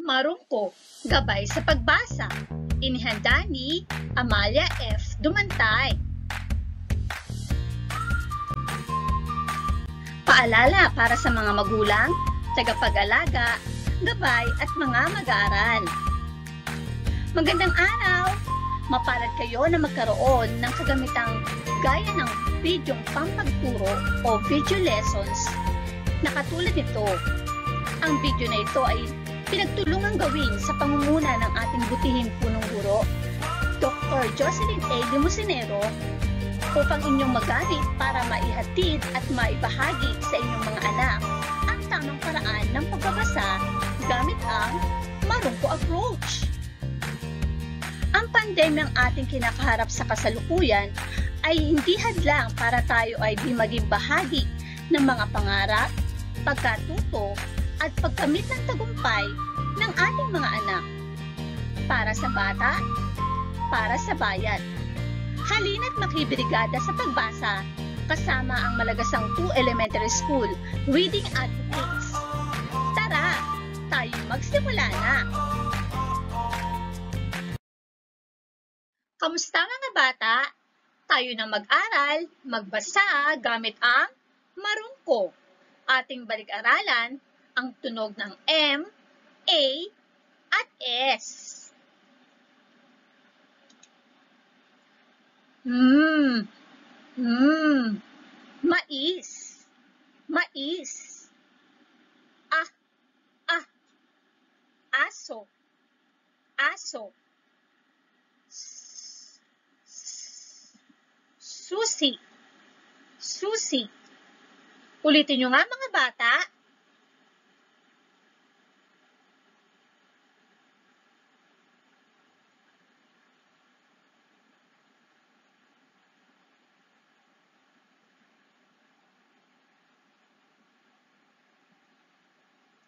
Marungko, gabay sa pagbasa. Inihanda ni Amalia F. Dumantay. Paalala para sa mga magulang, tagapag-alaga, gabay at mga mag-aaral. Magandang araw! Mapalad kayo na magkaroon ng kagamitang gaya ng bidyong pampagturo o video lessons na katulad nito. Ang video na ito ay pinagtulungang gawin sa pangunguna ng ating butihing punong guro, Dr. Jocelyn A. Limusinero, upang inyong magamit para maihatid at maibahagi sa inyong mga anak ang tamang paraan ng pagbabasa gamit ang Marungko approach. Ang pandemyang ating kinakaharap sa kasalukuyan ay hindi hadlang para tayo ay di maging bahagi ng mga pangarap, pagkatuto at pagkamit ng tagumpay ng ating mga anak. Para sa bata, para sa bayan. Halina't makibrigada sa pagbasa kasama ang Malagasang 2 Elementary School Reading Advocates. Tara, tayo magsimula na! Kamusta mga bata? Tayo na mag-aral, magbasa gamit ang Marungko. Ating balik-aralan ang tunog ng M, A, at S. Mais, mais. Aso, aso. Susi, susi. Ulitin nyo nga mga bata.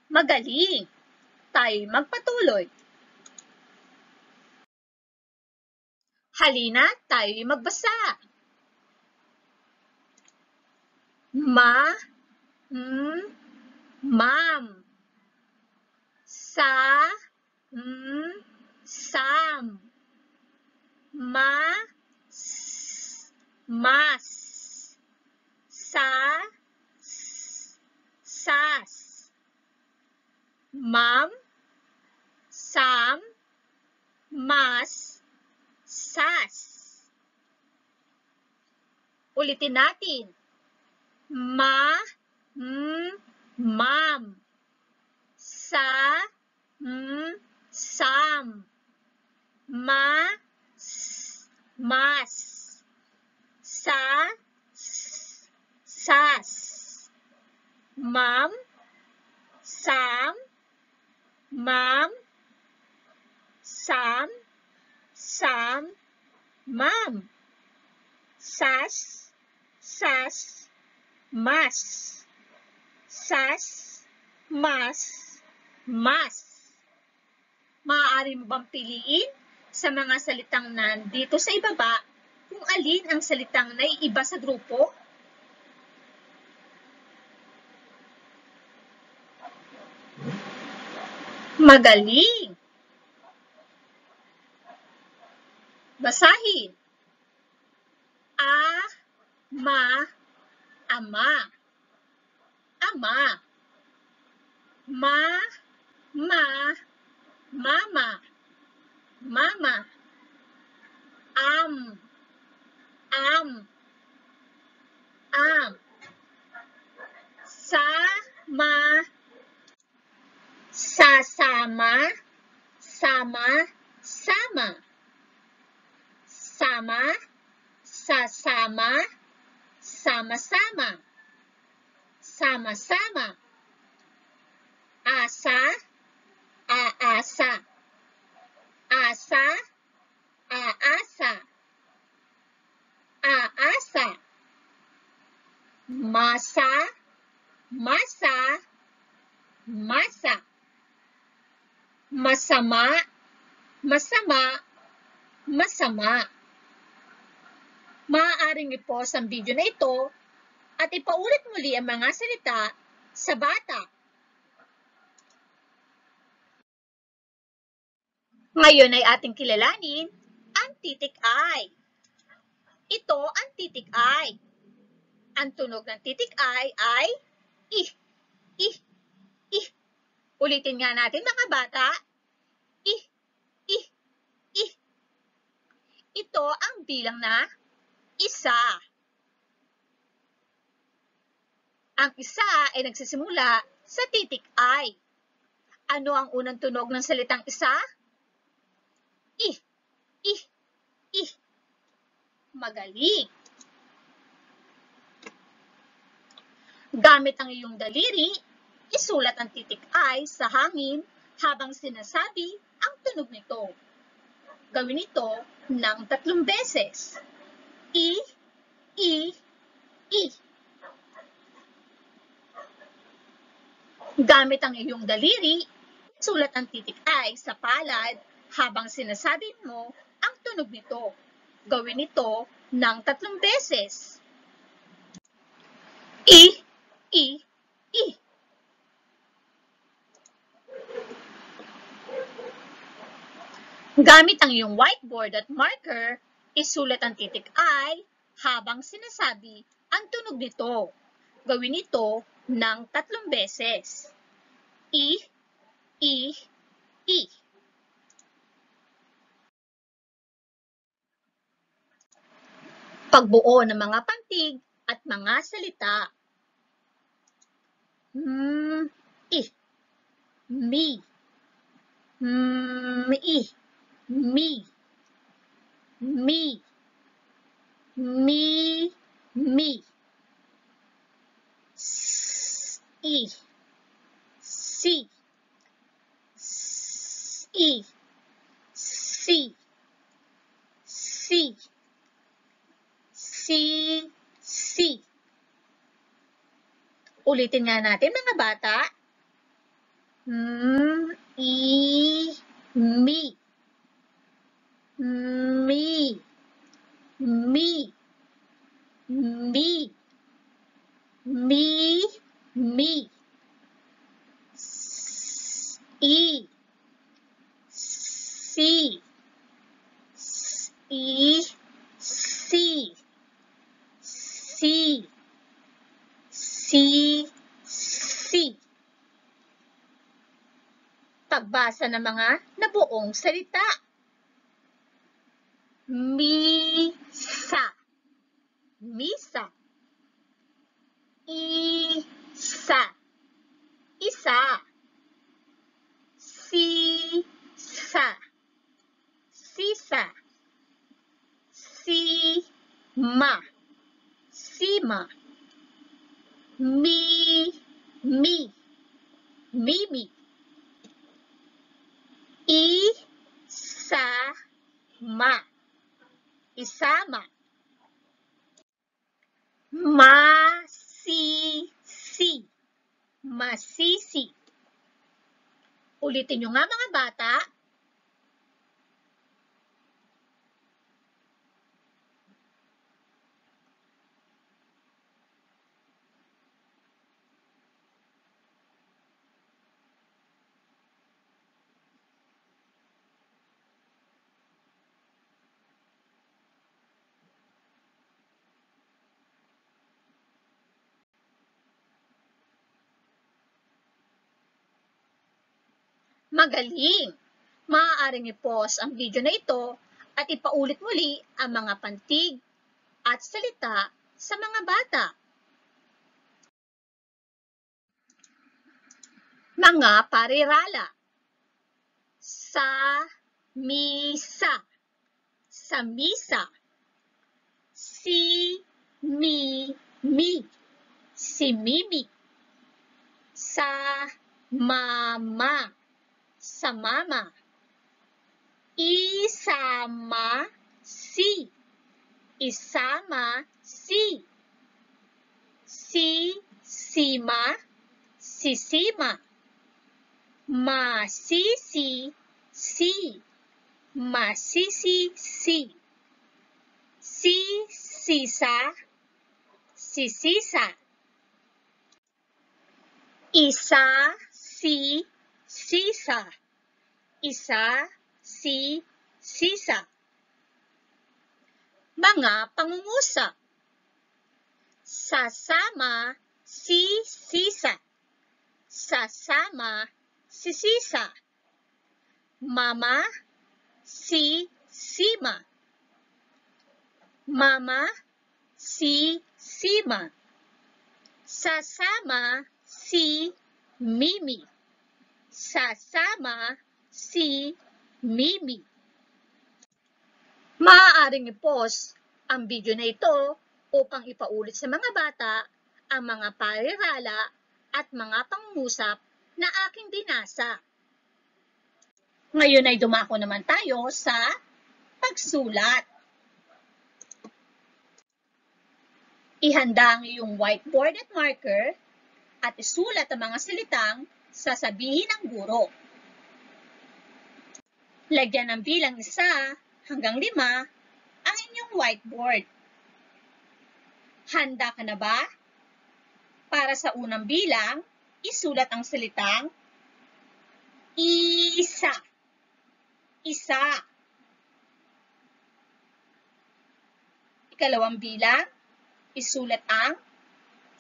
Magaling! Tayo'y magpatuloy. Halina, tayo'y magbasa. Ma'am. Sam. Mas. Sas. Ma'am, Sam, Mas, Sas. Ulitin natin. Ma'am, Sam, Mas, Sas. Ma'am, Sam, Ma'am. Sas, Mas. Maaari mo bang piliin sa mga salitang nandito sa ibaba kung alin ang salitang naiiba sa grupo? Magaling! Basahin. Ama. Mama. Am. Sasama. Sama. Sasama. Sama-sama. Sama-sama. Asa. Aasa. Aasa. Masa. Masama. Maaaring i-pause ang video na ito at ipaulit muli ang mga salita sa bata. Ngayon ay ating kilalanin ang titik I. Ito ang titik I. Ang tunog ng titik I ay ih, ih, ih. Ulitin nga natin mga bata. Ih, ih, ih. Ito ang bilang na isa. Ang isa ay nagsisimula sa titik I. Ano ang unang tunog ng salitang isa? Ih, ih, ih. Magaling. Gamit ang iyong daliri, isulat ang titik I sa hangin habang sinasabi ang tunog nito. Gawin ito ng 3 beses. I, I, I. Gamit ang iyong daliri, isulat ang titik I sa palad habang sinasabi mo ang tunog nito. Gawin ito ng 3 beses. I, I, I. Gamit ang iyong whiteboard at marker, isulat ang titik I habang sinasabi ang tunog nito. Gawin ito ng 3 beses. I, I, I. Pagbuo ng mga pantig at mga salita. I, mi, i, mi, mi, mi, mi. I, si, i, si, si, si. Ulitin nga natin mga bata. I, mi, mi, mi, mi, mi, mi. I, si, i, si, si, si, si. Pagbasa ng mga nabuong salita. Misa, misa. Isa, isa. Sisa, sisa. Sima, sima. Mi, mimi. Isama, isama. Masisi, masisi. Ulitin nyo nga mga bata. Magaling! Maaaring i-pause ang video na ito at ipaulit muli ang mga pantig at salita sa mga bata. Mga parirala. Sa misa, sa misa. Si mimi, si mimi. Sa mama, sa mama. Isama, si, isama, si. Sima, sisima. Masisi, si, masisi, si. Sisa, sisisa. Isa, si, sisa. Isa, si, sisa. Mga pangungusap. Sasama, si, sisa. Sasama, si, sisa. Mama, si, sima. Mama, si, sima. Sasama, si, mimi. Sasama, si, mimi. Maaaring i-pause ang video na ito upang ipaulit sa mga bata ang mga parirala at mga pangungusap na aking binasa. Ngayon ay dumako naman tayo sa pagsulat. Ihanda ang iyong whiteboard at marker at isulat ang mga salitang sasabihin ng guro. Lagyan ng bilang 1 hanggang 5 ang inyong whiteboard. Handa ka na ba? Para sa unang bilang, isulat ang salitang isa. Isa. Ikalawang bilang, isulat ang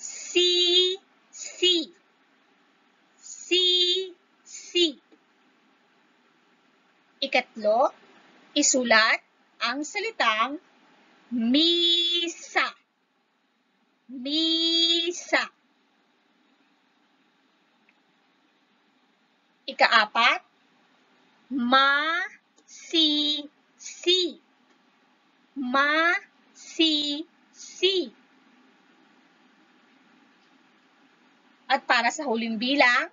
si. Si. Ikatlo, isulat ang salitang misa. Misa. Ikaapat, ma-si-si. Ma-si-si. At para sa huling bilang,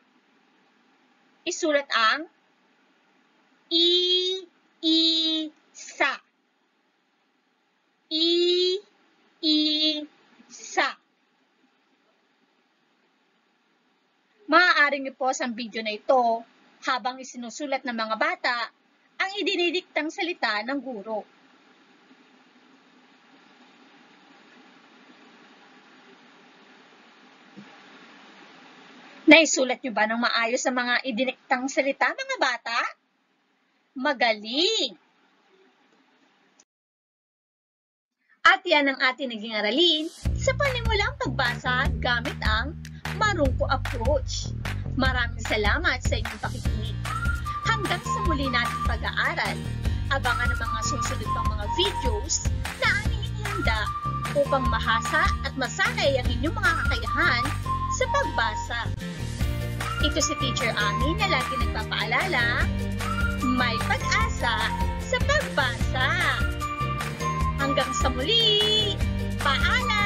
isulat ang i-isa. I-isa. Maaaring i-pause ang video na ito habang isinusulat ng mga bata ang idinidiktang salita ng guro. Naisulat niyo ba ng maayos ang mga idiniktang salita, mga bata? Magaling! At yan ang ating naging aralin sa panimulang pagbasa gamit ang Marungko approach. Maraming salamat sa inyong pakikinig. Hanggang sa muli nating pag-aaral, abangan ang mga susunod pang mga videos na aming inihanda upang mahasa at masanay ang inyong mga kakayahan sa pagbasa. Ito si Teacher Ami na lagi nagpapaalala, may pag-asa sa pagbasa. Hanggang sa muli, paalam!